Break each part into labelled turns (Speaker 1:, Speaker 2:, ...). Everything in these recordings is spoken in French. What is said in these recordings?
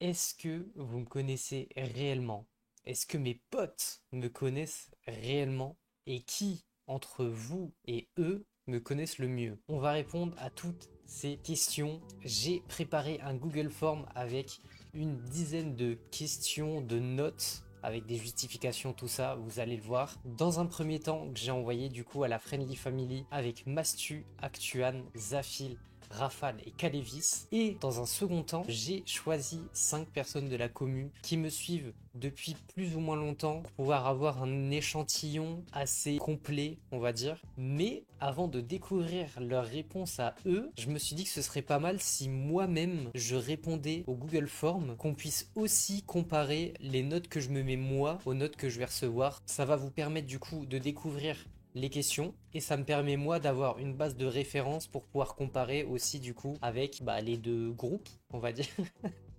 Speaker 1: Est-ce que vous me connaissez réellement? Est-ce que mes potes me connaissent réellement? Et qui, entre vous et eux, me connaissent le mieux? On va répondre à toutes ces questions. J'ai préparé un Google Form avec une dizaine de questions, de notes, avec des justifications, tout ça, vous allez le voir. Dans un premier temps, que j'ai envoyé du coup à la Friendly Family avec Mastu, Actuan, Zafil, Rafale et Kalevis. Et dans un second temps, j'ai choisi 5 personnes de la commu qui me suivent depuis plus ou moins longtemps pour pouvoir avoir un échantillon assez complet, on va dire. Mais avant de découvrir leurs réponses à eux, je me suis dit que ce serait pas mal si moi-même je répondais au Google Form, qu'on puisse aussi comparer les notes que je me mets moi aux notes que je vais recevoir. Ça va vous permettre du coup de découvrir les questions et ça me permet moi d'avoir une base de référence pour pouvoir comparer aussi du coup avec les deux groupes, on va dire.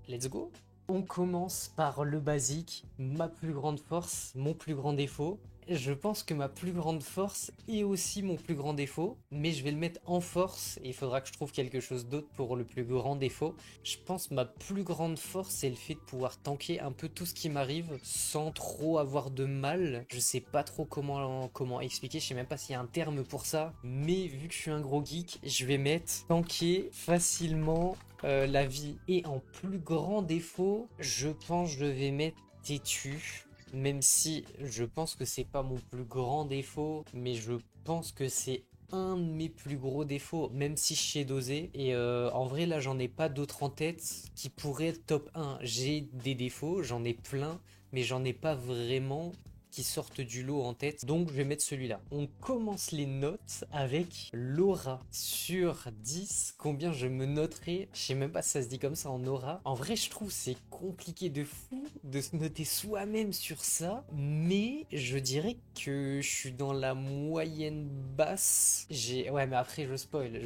Speaker 1: Let's go. On commence par le basique, ma plus grande force, mon plus grand défaut. Je pense que ma plus grande force est aussi mon plus grand défaut, mais je vais le mettre en force et il faudra que je trouve quelque chose d'autre pour le plus grand défaut. Je pense que ma plus grande force, c'est le fait de pouvoir tanker un peu tout ce qui m'arrive sans trop avoir de mal. Je sais pas trop comment expliquer, je sais même pas s'il y a un terme pour ça, mais vu que je suis un gros geek, je vais mettre tanker facilement la vie. Et en plus grand défaut, je pense que je vais mettre têtu. Même si je pense que c'est pas mon plus grand défaut, mais je pense que c'est un de mes plus gros défauts, même si je sais doser. Et en vrai, là, j'en ai pas d'autres en tête qui pourraient être top 1. J'ai des défauts, j'en ai plein, mais j'en ai pas vraiment qui sortent du lot en tête, donc je vais mettre celui-là. On commence les notes avec l'aura. Sur 10, combien je me noterai? Je sais même pas si ça se dit comme ça en aura. En vrai, je trouve c'est compliqué de fou de se noter soi-même sur ça, mais je dirais que je suis dans la moyenne basse. Ouais, mais après je spoil.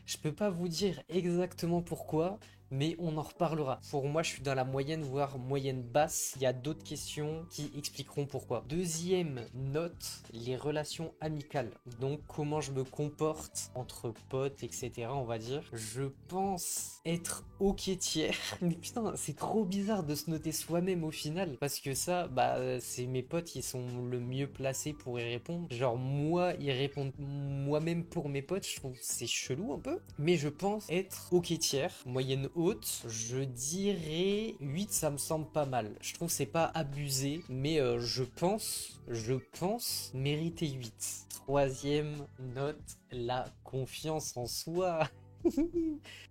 Speaker 1: Je peux pas vous dire exactement pourquoi, mais on en reparlera. Pour moi, je suis dans la moyenne, voire moyenne basse. Il y a d'autres questions qui expliqueront pourquoi. Deuxième note, les relations amicales. Donc, comment je me comporte entre potes, etc. On va dire. Je pense être ok tiers. Mais putain, c'est trop bizarre de se noter soi-même au final. Parce que ça, c'est mes potes qui sont le mieux placés pour y répondre. Genre, moi, y répondre moi-même pour mes potes, je trouve que c'est chelou un peu. Mais je pense être ok tiers, moyenne haute, je dirais 8, ça me semble pas mal. Je trouve que c'est pas abusé, mais je pense mériter 8. Troisième note, la confiance en soi.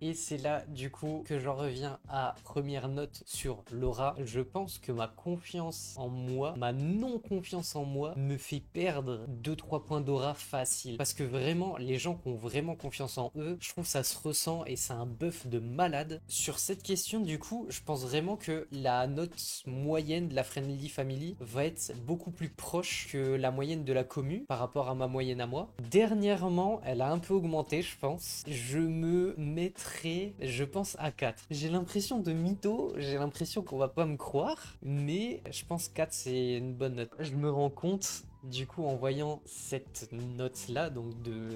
Speaker 1: Et c'est là du coup que j'en reviens à première note sur l'aura. Je pense que ma confiance en moi, ma non-confiance en moi me fait perdre 2-3 points d'aura facile. Parce que vraiment, les gens qui ont vraiment confiance en eux, je trouve que ça se ressent et c'est un buff de malade. Sur cette question du coup, je pense vraiment que la note moyenne de la Friendly Family va être beaucoup plus proche que la moyenne de la commu par rapport à ma moyenne à moi. Dernièrement, elle a un peu augmenté, je pense. Je me mettrai, je pense, à 4. J'ai l'impression de mytho, j'ai l'impression qu'on va pas me croire, mais je pense 4 c'est une bonne note. Je me rends compte du coup en voyant cette note là donc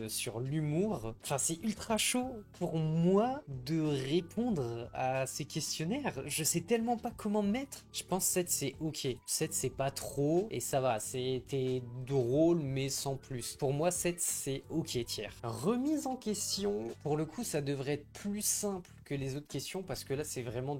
Speaker 1: sur l'humour, enfin c'est ultra chaud pour moi de répondre à ces questionnaires. Je sais tellement pas comment me mettre. Je pense 7 c'est ok, 7 c'est pas trop et ça va, c'était drôle mais sans plus. Pour moi 7 c'est ok tiers. Remise en question, pour le coup ça devrait être plus simple que les autres questions parce que là c'est vraiment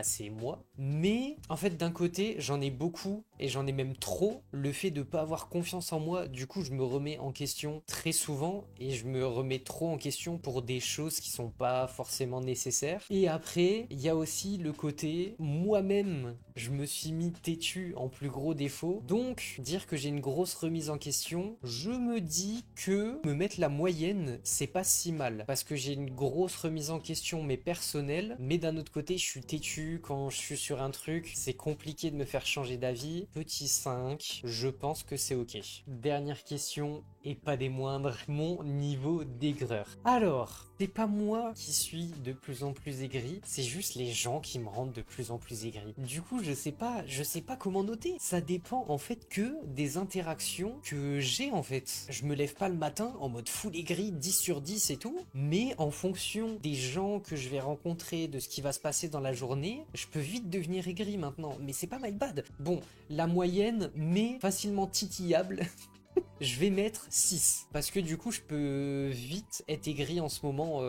Speaker 1: c'est moi. Mais en fait, d'un côté, j'en ai beaucoup et j'en ai même trop. Le fait de pas avoir confiance en moi, du coup, je me remets en question très souvent et je me remets trop en question pour des choses qui sont pas forcément nécessaires. Et après, il y a aussi le côté moi-même, je me suis mis têtu en plus gros défaut. Donc, dire que j'ai une grosse remise en question, je me dis que me mettre la moyenne, c'est pas si mal parce que j'ai une grosse remise en question mais personnelle, mais d'un autre côté, je suis têtu quand je suis sur un truc, c'est compliqué de me faire changer d'avis. Petit 5, je pense que c'est ok. Dernière question, et pas des moindres, mon niveau d'aigreur. Alors, c'est pas moi qui suis de plus en plus aigri, c'est juste les gens qui me rendent de plus en plus aigri. Du coup, je sais pas comment noter. Ça dépend en fait que des interactions que j'ai en fait. Je me lève pas le matin en mode full aigri, 10 sur 10 et tout, mais en fonction des gens gens que je vais rencontrer, de ce qui va se passer dans la journée, je peux vite devenir aigri maintenant. Mais c'est pas my bad. Bon, la moyenne, mais facilement titillable. Je vais mettre 6 parce que du coup je peux vite être aigri en ce moment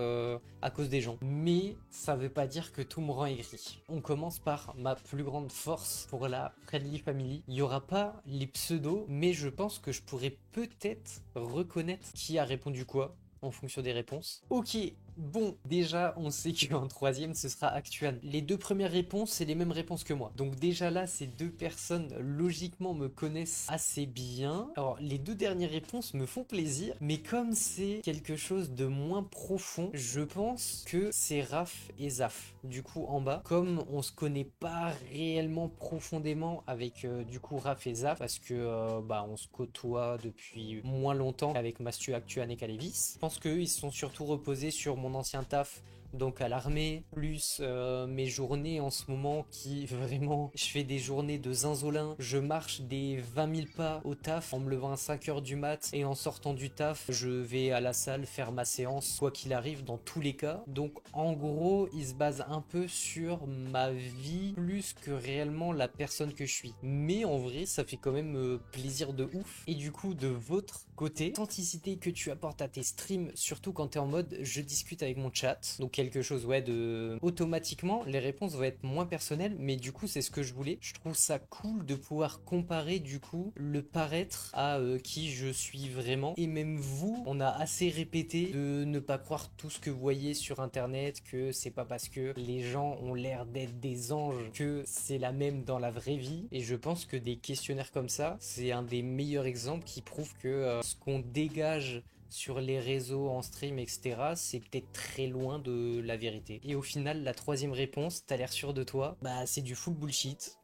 Speaker 1: à cause des gens. Mais ça veut pas dire que tout me rend aigri. On commence par ma plus grande force pour la Friendly Family. Il y aura pas les pseudos, mais je pense que je pourrais peut-être reconnaître qui a répondu quoi en fonction des réponses. Ok, bon, déjà, on sait qu'en troisième, ce sera Actuan. Les deux premières réponses, c'est les mêmes réponses que moi. Donc déjà là, ces deux personnes, logiquement, me connaissent assez bien. Alors, les deux dernières réponses me font plaisir, mais comme c'est quelque chose de moins profond, je pense que c'est Raph et Zaf. Du coup, en bas, comme on se connaît pas réellement profondément avec, du coup, Raph et Zaf, parce que, bah, on se côtoie depuis moins longtemps qu'avec Mastu, Actuan et Kalevis. Je pense qu'eux, ils se sont surtout reposés sur mon ancien taf, donc à l'armée, plus mes journées en ce moment qui vraiment, je fais des journées de zinzolin, je marche des 20 000 pas au taf en me levant à 5 heures du mat et en sortant du taf, je vais à la salle faire ma séance, quoi qu'il arrive dans tous les cas. Donc en gros, il se base un peu sur ma vie plus que réellement la personne que je suis. Mais en vrai, ça fait quand même plaisir de ouf. Et du coup, de votre côté, l'authenticité que tu apportes à tes streams, surtout quand tu es en mode je discute avec mon chat, donc quelque chose ouais de automatiquement les réponses vont être moins personnelles, mais du coup c'est ce que je voulais. Je trouve ça cool de pouvoir comparer du coup le paraître à qui je suis vraiment. Et même vous, on a assez répété de ne pas croire tout ce que vous voyez sur internet, que c'est pas parce que les gens ont l'air d'être des anges que c'est la même dans la vraie vie. Et je pense que des questionnaires comme ça, c'est un des meilleurs exemples qui prouve que ce qu'on dégage sur les réseaux, en stream, etc., c'est peut-être très loin de la vérité. Et au final, la troisième réponse, t'as l'air sûr de toi, bah c'est du full bullshit.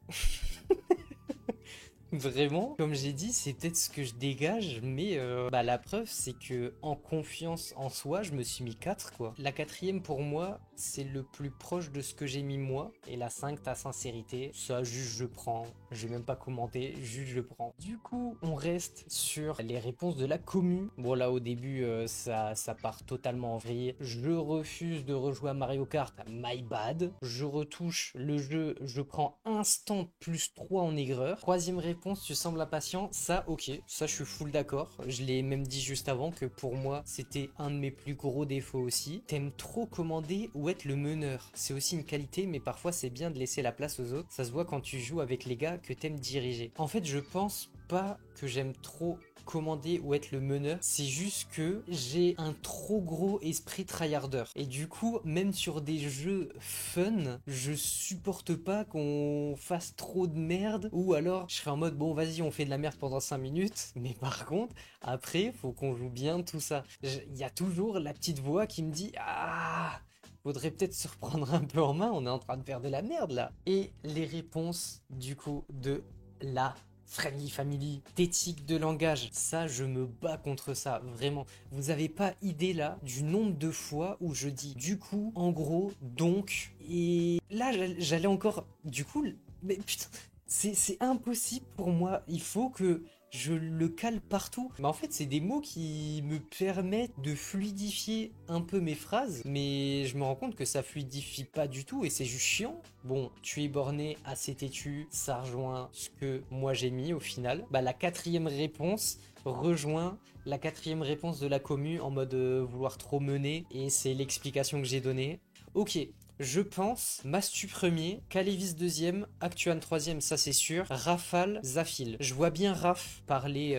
Speaker 1: Vraiment, comme j'ai dit, c'est peut-être ce que je dégage, mais bah, la preuve, c'est que en confiance en soi, je me suis mis 4 quoi. La quatrième, pour moi, c'est le plus proche de ce que j'ai mis moi. Et la 5, ta sincérité, ça, juste je prends. Je vais même pas commenter, juste je prends. Du coup, on reste sur les réponses de la commu. Bon, là, au début, ça part totalement en vrille. Je refuse de rejouer à Mario Kart, my bad. Je retouche le jeu, je prends instant plus 3 en aigreur. Troisième réponse, tu sembles impatient. Ça, ok, ça, je suis full d'accord. Je l'ai même dit juste avant que pour moi, c'était un de mes plus gros défauts aussi. T'aimes trop commander ou être le meneur. C'est aussi une qualité, mais parfois, c'est bien de laisser la place aux autres. Ça se voit quand tu joues avec les gars que t'aimes diriger. En fait, je pense pas que j'aime trop commander ou être le meneur, c'est juste que j'ai un trop gros esprit tryharder. Et du coup, même sur des jeux fun, je supporte pas qu'on fasse trop de merde, ou alors je serais en mode bon vas-y on fait de la merde pendant 5 minutes, mais par contre, après, faut qu'on joue bien tout ça. Il y a toujours la petite voix qui me dit ah, faudrait peut-être se reprendre un peu en main, on est en train de faire de la merde là. Et les réponses du coup de la Friendly Family, d'éthique de langage, ça je me bats contre ça, vraiment. Vous avez pas idée là du nombre de fois où je dis du coup, en gros, donc, et là j'allais encore, du coup, mais putain, c'est impossible pour moi, il faut que je le cale partout. Mais en fait, c'est des mots qui me permettent de fluidifier un peu mes phrases, mais je me rends compte que ça fluidifie pas du tout et c'est juste chiant. Bon, tu es borné, assez têtu, ça rejoint ce que moi j'ai mis au final. Bah, la quatrième réponse rejoint la quatrième réponse de la commu en mode vouloir trop mener, et c'est l'explication que j'ai donnée. Ok, je pense Mastu premier, Kalevis deuxième, Actuan troisième, ça c'est sûr, Rafale, Zafil. Je vois bien Raf parler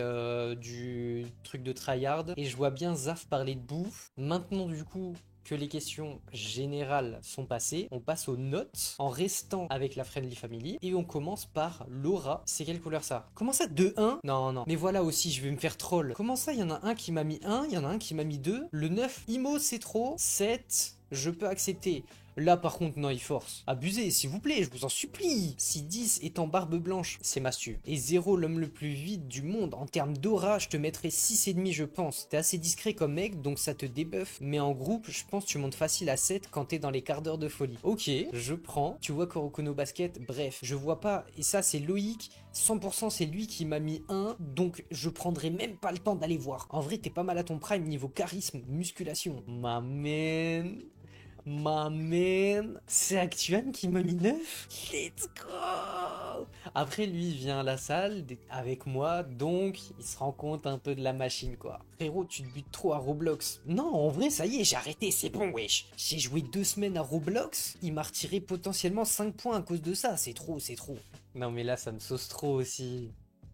Speaker 1: du truc de tryhard et je vois bien Zaf parler de bouffe. Maintenant du coup que les questions générales sont passées, on passe aux notes en restant avec la Friendly Family et on commence par Laura. C'est quelle couleur ça? Comment ça 2-1? Non, non. Mais voilà aussi, je vais me faire troll. Comment ça, il y en a un qui m'a mis 1, il y en a un qui m'a mis 2. Le 9, Imo, c'est trop. 7, je peux accepter. Là par contre non, il force. Abusez s'il vous plaît, je vous en supplie. Si 10 est en barbe blanche, c'est Mastu. Et 0 l'homme le plus vite du monde. En termes d'aura, je te mettrais 6,5 je pense. T'es assez discret comme mec, donc ça te débuffe. Mais en groupe, je pense que tu montes facile à 7 quand t'es dans les quarts d'heure de folie. Ok, je prends. Tu vois Kurokono Basket, bref, je vois pas. Et ça c'est Loïc. 100% c'est lui qui m'a mis 1, donc je prendrai même pas le temps d'aller voir. En vrai, t'es pas mal à ton prime niveau charisme, musculation. Ma man. Ma man, c'est Actuan qui m'a mis 9. Let's go. Après, lui, il vient à la salle avec moi, donc il se rend compte un peu de la machine, quoi. Frérot, tu te butes trop à Roblox. Non, en vrai, ça y est, j'ai arrêté, c'est bon, wesh. J'ai joué 2 semaines à Roblox, il m'a retiré potentiellement 5 points à cause de ça, c'est trop, c'est trop. Non, mais là, ça me sauce trop aussi.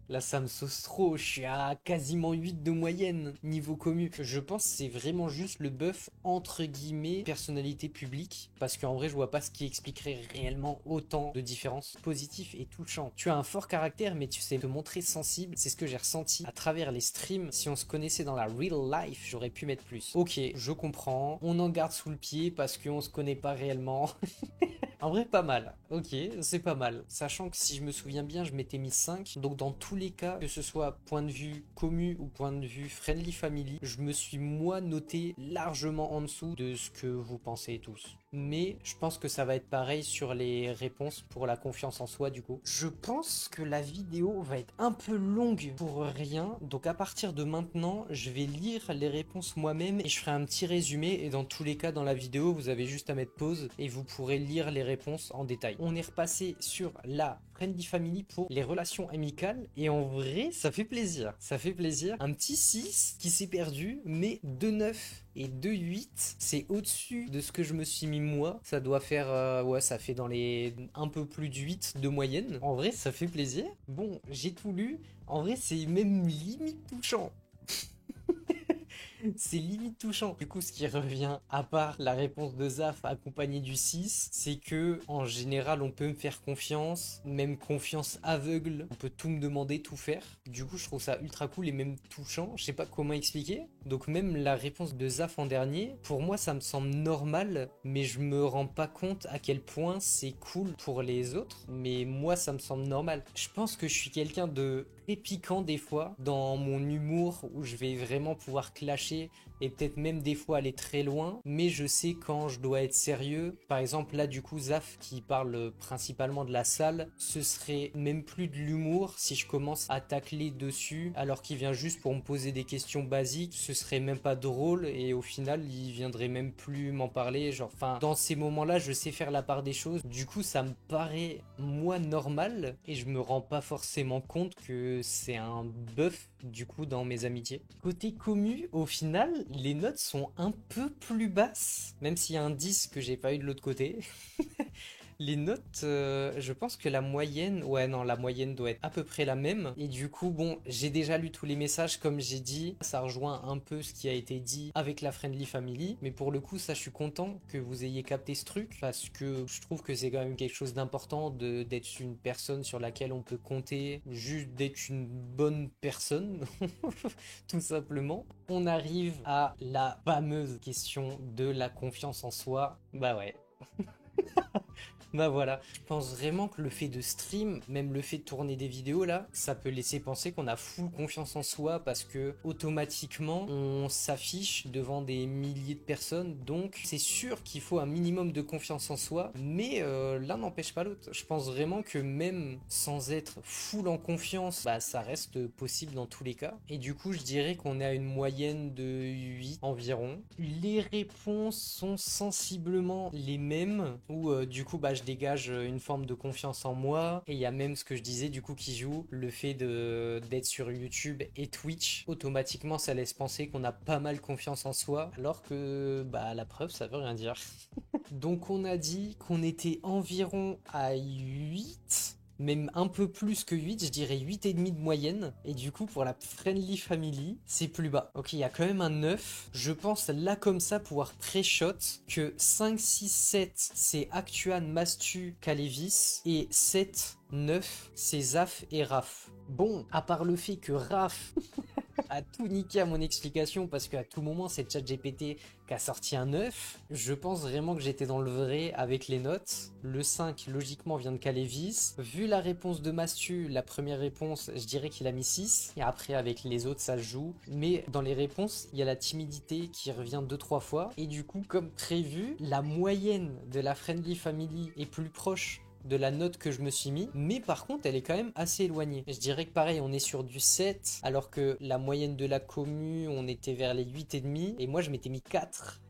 Speaker 1: Là, ça me sauce trop, je suis à quasiment 8 de moyenne niveau commu. Je pense que c'est vraiment juste le buff entre guillemets personnalité publique, parce qu'en vrai, je vois pas ce qui expliquerait réellement autant de différences positif et touchant. Tu as un fort caractère, mais tu sais te montrer sensible, c'est ce que j'ai ressenti à travers les streams. Si on se connaissait dans la real life, j'aurais pu mettre plus. Ok, je comprends, on en garde sous le pied parce qu'on se connaît pas réellement. En vrai, pas mal. Ok, c'est pas mal. Sachant que si je me souviens bien, je m'étais mis 5. Donc dans tous les cas, que ce soit point de vue commu ou point de vue friendly family, je me suis moi noté largement en dessous de ce que vous pensez tous. Mais je pense que ça va être pareil sur les réponses pour la confiance en soi du coup. Je pense que la vidéo va être un peu longue pour rien. Donc à partir de maintenant, je vais lire les réponses moi-même et je ferai un petit résumé. Et dans tous les cas, dans la vidéo, vous avez juste à mettre pause et vous pourrez lire les réponses en détail. On est repassé sur la Friendly Family pour les relations amicales et en vrai ça fait plaisir, ça fait plaisir. Un petit 6 qui s'est perdu, mais 2,9 et 2,8 c'est au-dessus de ce que je me suis mis moi. Ça doit faire, ouais, ça fait dans les un peu plus de 8 de moyenne. En vrai ça fait plaisir. Bon, j'ai tout lu, en vrai c'est même limite touchant. C'est limite touchant. Du coup, ce qui revient, à part la réponse de Zaf accompagnée du 6, c'est que en général, on peut me faire confiance, même confiance aveugle. On peut tout me demander, tout faire. Du coup, je trouve ça ultra cool et même touchant. Je sais pas comment expliquer. Donc même la réponse de Zaf en dernier, pour moi, ça me semble normal, mais je me rends pas compte à quel point c'est cool pour les autres. Mais moi, ça me semble normal. Je pense que je suis quelqu'un de très piquant des fois dans mon humour où je vais vraiment pouvoir clasher et peut-être même des fois aller très loin, mais je sais quand je dois être sérieux. Par exemple là du coup Zaf qui parle principalement de la salle, ce serait même plus de l'humour si je commence à tacler dessus alors qu'il vient juste pour me poser des questions basiques, ce serait même pas drôle et au final il viendrait même plus m'en parler, genre enfin dans ces moments-là je sais faire la part des choses, du coup ça me paraît moi normal et je me rends pas forcément compte que c'est un buff du coup dans mes amitiés. Côté commu, au final, les notes sont un peu plus basses, même s'il y a un 10 que j'ai pas eu de l'autre côté. Les notes, je pense que la moyenne, ouais non, la moyenne doit être à peu près la même. Et du coup, bon, j'ai déjà lu tous les messages, comme j'ai dit, ça rejoint un peu ce qui a été dit avec la Friendly Family. Mais pour le coup, ça, je suis content que vous ayez capté ce truc, parce que je trouve que c'est quand même quelque chose d'important d'être une personne sur laquelle on peut compter, juste d'être une bonne personne, tout simplement. On arrive à la fameuse question de la confiance en soi. Bah ouais. Bah voilà, je pense vraiment que le fait de stream, même le fait de tourner des vidéos là, ça peut laisser penser qu'on a full confiance en soi parce que automatiquement on s'affiche devant des milliers de personnes, donc c'est sûr qu'il faut un minimum de confiance en soi, mais l'un n'empêche pas l'autre. Je pense vraiment que même sans être full en confiance, bah ça reste possible dans tous les cas. Et du coup je dirais qu'on est à une moyenne de 8 environ. Les réponses sont sensiblement les mêmes, où du coup bah je dégage une forme de confiance en moi et il y a même ce que je disais du coup qui joue, le fait de d'être sur YouTube et Twitch, automatiquement ça laisse penser qu'on a pas mal confiance en soi alors que bah la preuve ça veut rien dire. Donc on a dit qu'on était environ à 8, même un peu plus que 8, je dirais 8,5 de moyenne. Et du coup, pour la Friendly Family, c'est plus bas. Ok, il y a quand même un 9. Je pense là comme ça pouvoir pré-shot que 5, 6, 7, c'est Actuan, Mastu, Kalevis. Et 7, 9, c'est Zaf et Raf. Bon, à part le fait que Raf a tout niqué à mon explication parce qu'à tout moment c'est ChatGPT qui a sorti un 9. Je pense vraiment que j'étais dans le vrai avec les notes. Le 5 logiquement vient de Kalevis. Vu la réponse de Mastu, la première réponse, je dirais qu'il a mis 6. Et après avec les autres ça se joue. Mais dans les réponses, il y a la timidité qui revient 2-3 fois. Et du coup comme prévu, la moyenne de la Friendly Family est plus proche de la note que je me suis mis, mais par contre elle est quand même assez éloignée. Je dirais que pareil, on est sur du 7, alors que la moyenne de la commu, on était vers les 8,5, et moi je m'étais mis 4.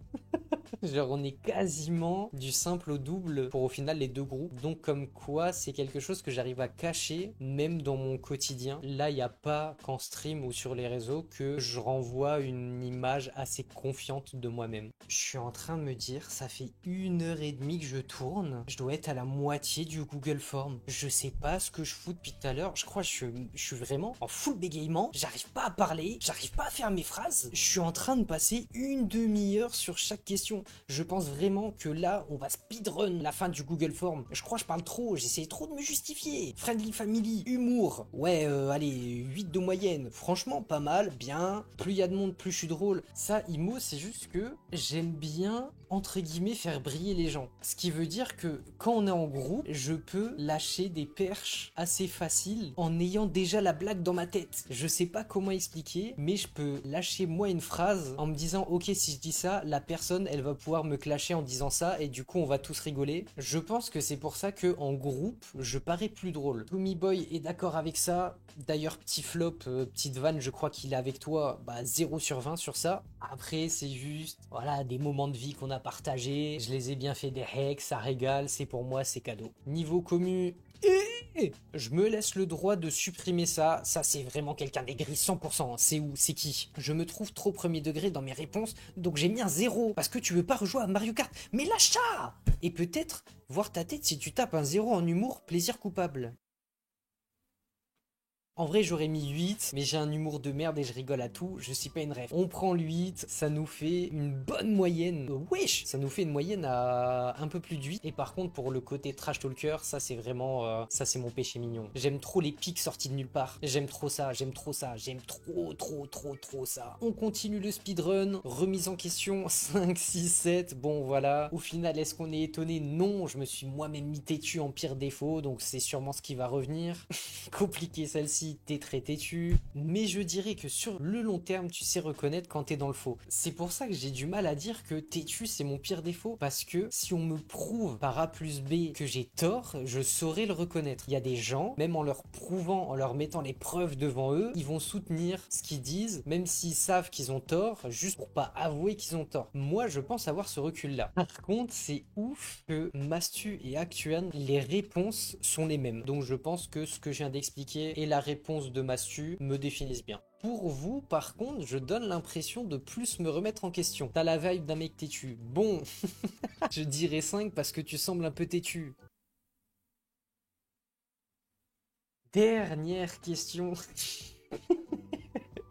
Speaker 1: Genre on est quasiment du simple au double pour au final les deux groupes. Donc comme quoi c'est quelque chose que j'arrive à cacher même dans mon quotidien. Là il n'y a pas qu'en stream ou sur les réseaux que je renvoie une image assez confiante de moi-même. Je suis en train de me dire ça fait 1 heure et demie que je tourne. Je dois être à la moitié du Google Form. Je sais pas ce que je fous depuis tout à l'heure. Je crois que je suis vraiment en full bégaiement. J'arrive pas à parler. J'arrive pas à faire mes phrases. Je suis en train de passer une demi-heure sur chaque question. Je pense vraiment que là, on va speedrun la fin du Google Form. Je crois que je parle trop, j'essaie trop de me justifier. Friendly family, humour. Ouais, allez, 8 de moyenne. Franchement, pas mal, bien. Plus il y a de monde, plus je suis drôle. Ça, IMO, c'est juste que j'aime bien, entre guillemets, faire briller les gens. Ce qui veut dire que quand on est en groupe, je peux lâcher des perches assez faciles en ayant déjà la blague dans ma tête. Je sais pas comment expliquer, mais je peux lâcher moi une phrase en me disant ok, si je dis ça, la personne elle va pouvoir me clasher en disant ça et du coup on va tous rigoler. Je pense que c'est pour ça que en groupe je parais plus drôle. Tommy Boy est d'accord avec ça. D'ailleurs petit flop, petite vanne, je crois qu'il est avec toi, 0 sur 20 sur ça. Après c'est juste voilà des moments de vie qu'on a partagés. Je les ai bien fait des hacks, ça régale, c'est pour moi, c'est cadeau. Niveau commu, je me laisse le droit de supprimer ça. Ça, c'est vraiment quelqu'un d'aigri 100%. C'est où? C'est qui? Je me trouve trop premier degré dans mes réponses, donc j'ai mis un 0. Parce que tu veux pas rejouer à Mario Kart. Mais lâche ça! Et peut-être voir ta tête si tu tapes un 0 en humour, plaisir coupable. En vrai, j'aurais mis 8, mais j'ai un humour de merde et je rigole à tout, je suis pas une rêve. On prend le 8, ça nous fait une bonne moyenne. Wesh! Ça nous fait une moyenne à un peu plus de 8. Et par contre, pour le côté trash talker, ça c'est vraiment... ça c'est mon péché mignon. J'aime trop les pics sortis de nulle part. J'aime trop ça, j'aime trop ça, j'aime trop ça. On continue le speedrun, remise en question, 5, 6, 7, bon voilà. Au final, est-ce qu'on est étonné? Non, je me suis moi-même mis têtu en pire défaut, donc c'est sûrement ce qui va revenir. Compliqué celle-ci. T'es très têtu, mais je dirais que sur le long terme, tu sais reconnaître quand t'es dans le faux. C'est pour ça que j'ai du mal à dire que têtu c'est mon pire défaut, parce que si on me prouve par A plus B que j'ai tort, je saurais le reconnaître. Il y a des gens, même en leur prouvant, en leur mettant les preuves devant eux, ils vont soutenir ce qu'ils disent, même s'ils savent qu'ils ont tort, juste pour pas avouer qu'ils ont tort. Moi, je pense avoir ce recul-là. Par contre, c'est ouf que Mastu et Actuan, les réponses sont les mêmes. Donc je pense que ce que je viens d'expliquer est la réponse de Mastu me définissent bien. Pour vous, par contre, je donne l'impression de plus me remettre en question. T'as la vibe d'un mec têtu. Bon, je dirais 5 parce que tu sembles un peu têtu. Dernière question.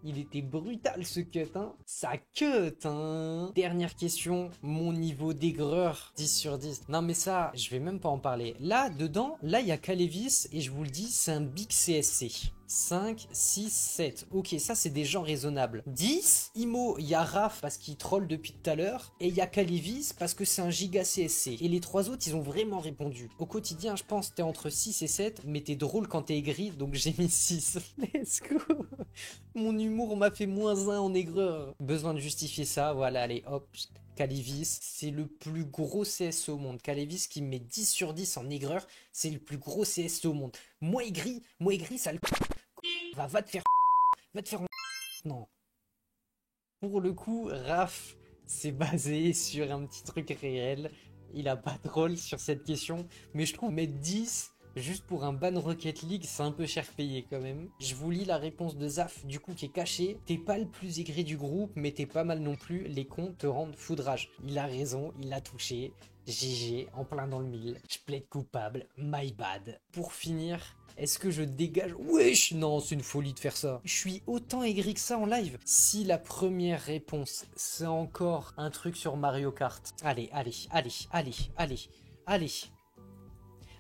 Speaker 1: Il était brutal ce cut, hein. Ça cut, hein. Dernière question, mon niveau d'aigreur, 10 sur 10. Non mais ça, je vais même pas en parler. Là, dedans, là, il y a Kalevis, et je vous le dis, c'est un big CSC. 5, 6, 7. Ok, ça c'est des gens raisonnables. 10, Imo, il y a Raph parce qu'il troll depuis tout à l'heure. Et il y a Kalivis parce que c'est un giga CSC. Et les trois autres, ils ont vraiment répondu. Au quotidien, je pense t'es entre 6 et 7. Mais t'es drôle quand t'es aigri, donc j'ai mis 6. Let's go. Mon humour m'a fait -1 en aigreur. Besoin de justifier ça, voilà, allez hop. Kalivis, c'est le plus gros CSC au monde. Kalivis qui met 10 sur 10 en aigreur, c'est le plus gros CSC au monde. Moi aigri, ça le... Va te faire... Va te faire... Non. Pour le coup, Raph, c'est basé sur un petit truc réel. Il a pas de rôle sur cette question. Mais je trouve mettre 10... juste pour un ban Rocket League, c'est un peu cher payé quand même. Je vous lis la réponse de Zaf, du coup, qui est cachée. T'es pas le plus aigri du groupe, mais t'es pas mal non plus. Les cons te rendent foudrage. Il a raison, il a touché. GG, en plein dans le mille. Je plaide coupable, my bad. Pour finir, est-ce que je dégage? Wesh, non, c'est une folie de faire ça. Je suis autant aigri que ça en live. Si la première réponse, c'est encore un truc sur Mario Kart. Allez.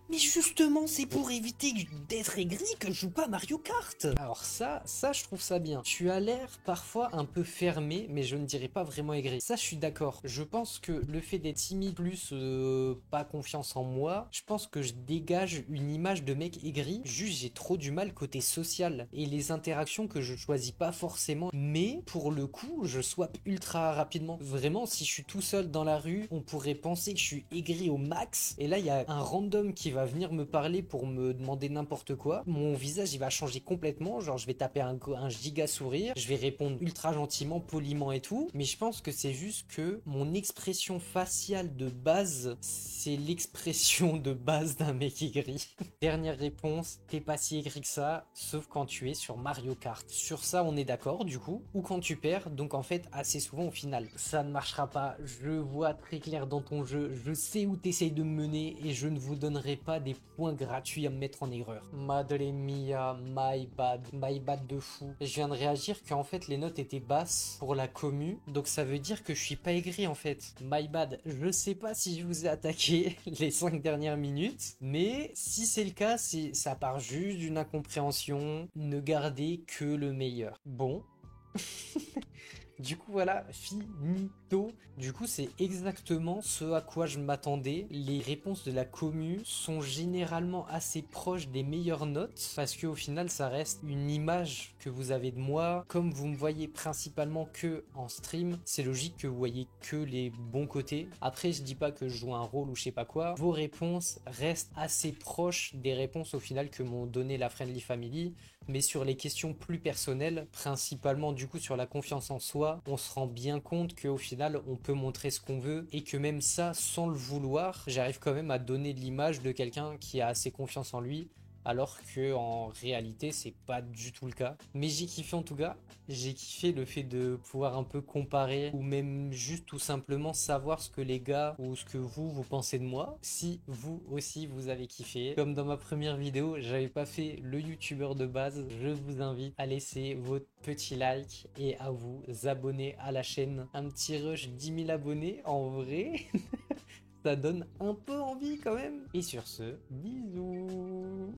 Speaker 1: Mais justement, c'est pour éviter d'être aigri que je joue pas à Mario Kart. Alors ça, je trouve ça bien. Tu as l'air parfois un peu fermé, mais je ne dirais pas vraiment aigri. Ça, je suis d'accord. Je pense que le fait d'être timide plus pas confiance en moi, je pense que je dégage une image de mec aigri. Juste, j'ai trop du mal côté social et les interactions que je choisis pas forcément. Mais pour le coup, je swap ultra rapidement. Vraiment, si je suis tout seul dans la rue, on pourrait penser que je suis aigri au max. Et là, il y a un random qui va venir me parler pour me demander n'importe quoi, mon visage il va changer complètement, genre je vais taper un giga sourire, je vais répondre ultra gentiment, poliment et tout, mais je pense que c'est juste que mon expression faciale de base, c'est l'expression de base d'un mec aigri. Dernière réponse, t'es pas si aigri que ça, sauf quand tu es sur Mario Kart. Sur ça on est d'accord du coup, ou quand tu perds, donc en fait assez souvent au final. Ça ne marchera pas, je vois très clair dans ton jeu, je sais où t'essayes de me mener et je ne vous donnerai pas des points gratuits à me mettre en erreur. Madeleine Mia, my bad de fou. Je viens de réagir qu'en fait les notes étaient basses pour la commu, donc ça veut dire que je suis pas aigri en fait. My bad, je sais pas si je vous ai attaqué les 5 dernières minutes, mais si c'est le cas, ça part juste d'une incompréhension, ne gardez que le meilleur. Bon. Du coup voilà, finito. Du coup c'est exactement ce à quoi je m'attendais. Les réponses de la commu sont généralement assez proches des meilleures notes parce qu'au final ça reste une image que vous avez de moi. Comme vous me voyez principalement que en stream, c'est logique que vous voyez que les bons côtés. Après je dis pas que je joue un rôle ou je sais pas quoi. Vos réponses restent assez proches des réponses au final que m'ont donné la Friendly Family. Mais sur les questions plus personnelles, principalement du coup sur la confiance en soi, on se rend bien compte qu'au final on peut montrer ce qu'on veut et que même ça, sans le vouloir, j'arrive quand même à donner l'image de quelqu'un qui a assez confiance en lui, alors que en réalité c'est pas du tout le cas. Mais j'ai kiffé en tout cas, j'ai kiffé le fait de pouvoir un peu comparer ou même juste tout simplement savoir ce que les gars ou ce que vous pensez de moi. Si vous aussi vous avez kiffé, comme dans ma première vidéo, j'avais pas fait le youtubeur de base, je vous invite à laisser votre petit like et à vous abonner à la chaîne. Un petit rush 10 000 abonnés en vrai. Ça donne un peu envie quand même. Et sur ce, bisous.